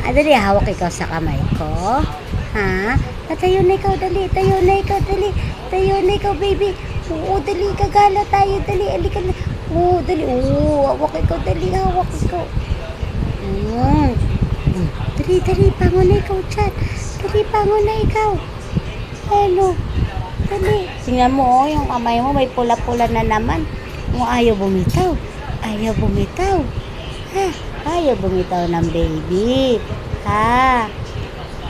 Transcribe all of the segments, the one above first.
Dali, hawak ikaw sa kamay ko. Ha? Tayo na ikaw, dali. Tayo na ikaw, dali. Tayo na ikaw, baby. Oo, dali. Kagala tayo, dali. Alika na. Oo, dali. Oo, hawak ikaw, dali. Hawak ikaw. Dali, dali. Pango na ikaw dyan. Dali, pango na ikaw. Ano? Dali. Tingnan mo, yung kamay mo may pula-pula na naman. Ayaw bumitaw. Ayaw bumitaw. Ha? Ayaw bumitaw ng baby. Ha?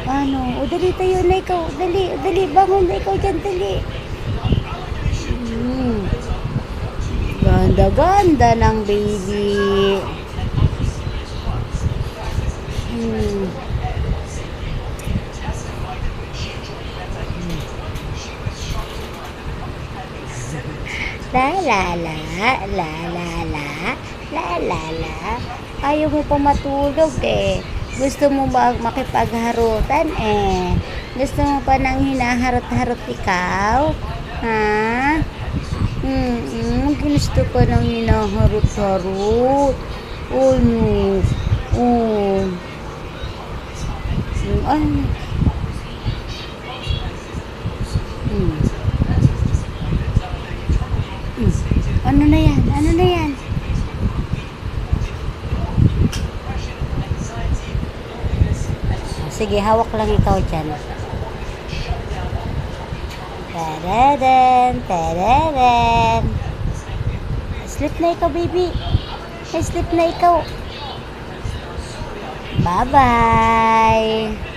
Ano? O, dali, tayo na ikaw. Dali, dali. Bangon na ikaw dyan, dali. Ganda-ganda ng baby. La la la, la la la, la la la. Ayaw mo pa matulog eh. Gusto mo ba makipagharutan eh? Gusto mo pa nang hinaharot-harot ikaw? Ha? Gusto ko nang hinaharot-harot. Oh no. Oh. Ano? Ano na yan? Ano na yan? Sige, hawak lang ikaw dyan. Tadadam, tadadam. Sleep na ikaw, baby. Sleep na ikaw. Bye-bye.